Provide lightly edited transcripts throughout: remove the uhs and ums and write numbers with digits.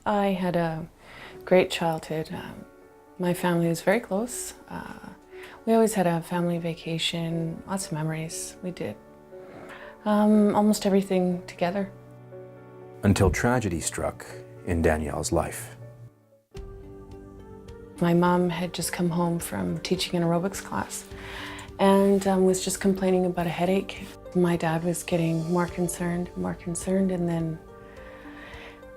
I had a great childhood. My family was very close. We always had a family vacation, lots of memories. We did almost everything together. Until tragedy struck in Danielle's life. My mom had just come home from teaching an aerobics class and was just complaining about a headache. My dad was getting more concerned, and then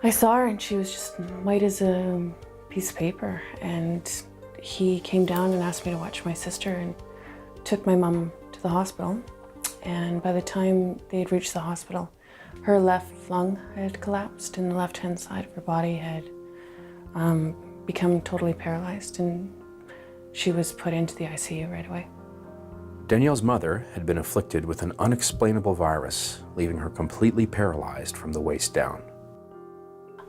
I saw her and she was just white as a piece of paper, and he came down and asked me to watch my sister and took my mom to the hospital. And by the time they had reached the hospital, her left lung had collapsed and the left-hand side of her body had become totally paralyzed, and she was put into the ICU right away. Danielle's mother had been afflicted with an unexplainable virus, leaving her completely paralyzed from the waist down.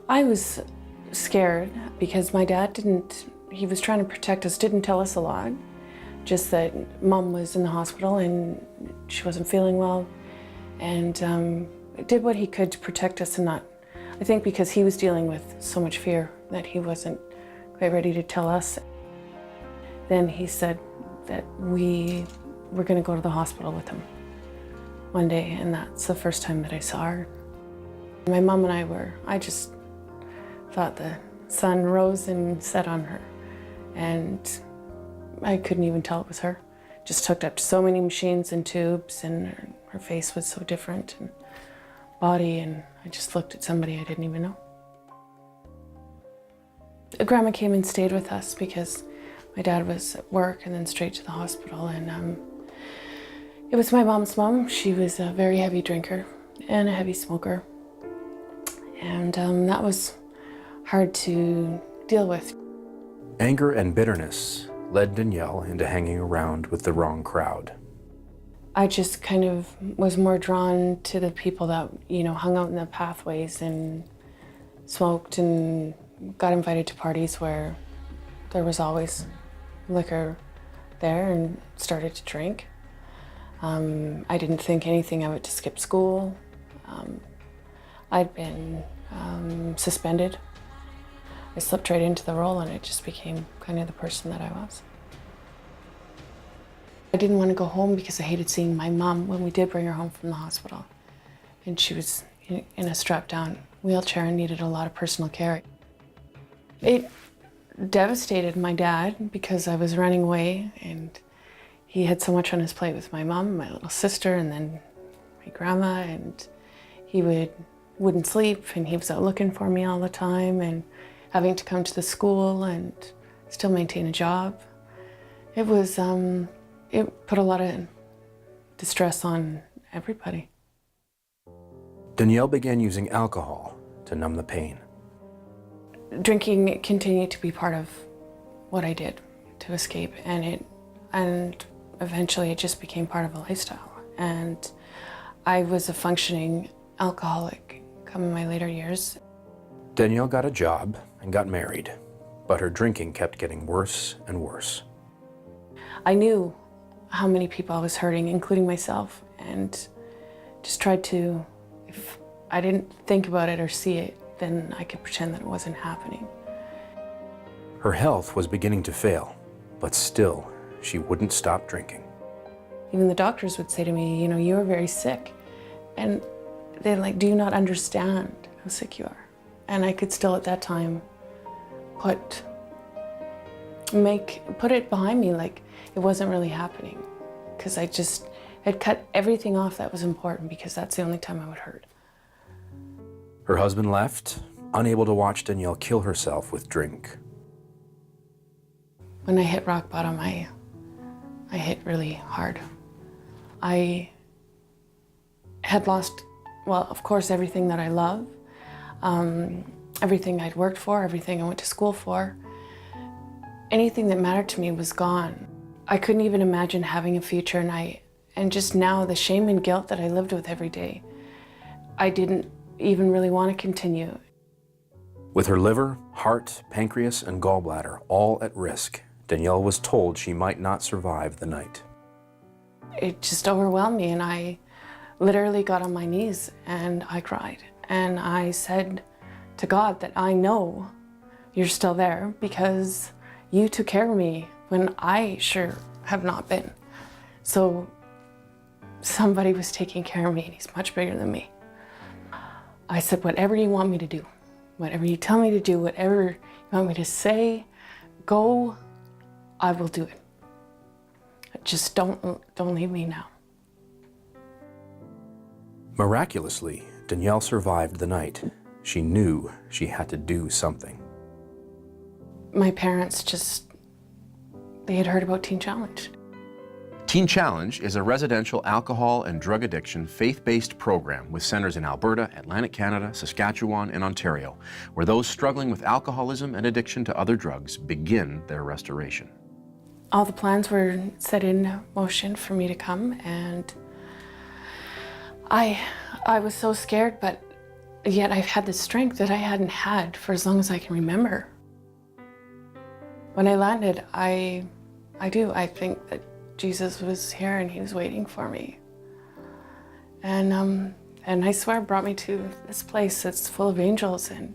I was scared because my dad he was trying to protect us, didn't tell us a lot, just that Mom was in the hospital and she wasn't feeling well, and did what he could to protect us, and not, I think because he was dealing with so much fear that he wasn't quite ready to tell us. Then he said that we were going to go to the hospital with him one day, and that's the first time that I saw her. My mom and I just thought the sun rose and set on her, and I couldn't even tell it was her. Just hooked up to so many machines and tubes, and her face was so different, and body, and I just looked at somebody I didn't even know. Grandma came and stayed with us because my dad was at work and then straight to the hospital, and it was my mom's mom. She was a very heavy drinker and a heavy smoker, and that was hard to deal with. Anger and bitterness led Danielle into hanging around with the wrong crowd. I just kind of was more drawn to the people that, hung out in the pathways and smoked and got invited to parties where there was always liquor there, and started to drink. I didn't think anything of it to skip school. I'd been suspended. I slipped right into the role, and it just became kind of the person that I was. I didn't want to go home because I hated seeing my mom when we did bring her home from the hospital. And she was in a strapped-down wheelchair and needed a lot of personal care. It devastated my dad because I was running away, and he had so much on his plate with my mom, my little sister, and then my grandma, and he wouldn't sleep, and he was out looking for me all the time, and having to come to the school and still maintain a job. It was, it put a lot of distress on everybody. Danielle began using alcohol to numb the pain. Drinking continued to be part of what I did to escape, and eventually it just became part of a lifestyle. And I was a functioning alcoholic come in my later years. Danielle got a job and got married, but her drinking kept getting worse and worse. I knew how many people I was hurting, including myself, and just tried to, if I didn't think about it or see it, then I could pretend that it wasn't happening. Her health was beginning to fail, but still, she wouldn't stop drinking. Even the doctors would say to me, you're very sick. And they're like, do you not understand how sick you are? And I could still at that time put it behind me like it wasn't really happening, because I just had cut everything off that was important, because that's the only time I would hurt. Her husband left, unable to watch Danielle kill herself with drink. When I hit rock bottom, I hit really hard. I had lost, well, of course, everything that I love, everything I'd worked for, everything I went to school for. Anything that mattered to me was gone. I couldn't even imagine having a future, and just now the shame and guilt that I lived with every day, I didn't even really want to continue. With her liver, heart, pancreas, and gallbladder all at risk, Danielle was told she might not survive the night. It just overwhelmed me, and I literally got on my knees and I cried. And I said to God that I know you're still there because you took care of me when I sure have not been. So somebody was taking care of me, and he's much bigger than me. I said, whatever you want me to do, whatever you tell me to do, whatever you want me to say, go, I will do it. Just don't leave me now. Miraculously, Danielle survived the night. She knew she had to do something. My parents just, they had heard about Teen Challenge. Teen Challenge is a residential alcohol and drug addiction faith-based program with centers in Alberta, Atlantic Canada, Saskatchewan, and Ontario, where those struggling with alcoholism and addiction to other drugs begin their restoration. All the plans were set in motion for me to come, and I was so scared, but yet I've had the strength that I hadn't had for as long as I can remember. When I landed, I think that Jesus was here and he was waiting for me. And I swear brought me to this place that's full of angels and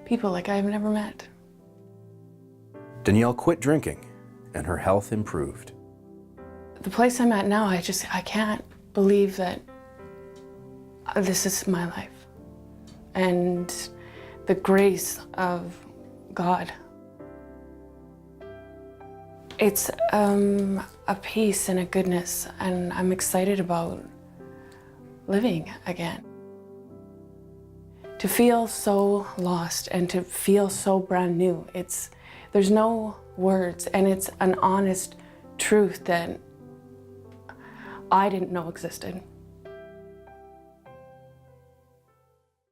people like I've never met. Danielle quit drinking and her health improved. The place I'm at now, I can't believe that this is my life. And the grace of God. It's a peace and a goodness, and I'm excited about living again. To feel so lost and to feel so brand new, there's no words, and it's an honest truth that I didn't know existed.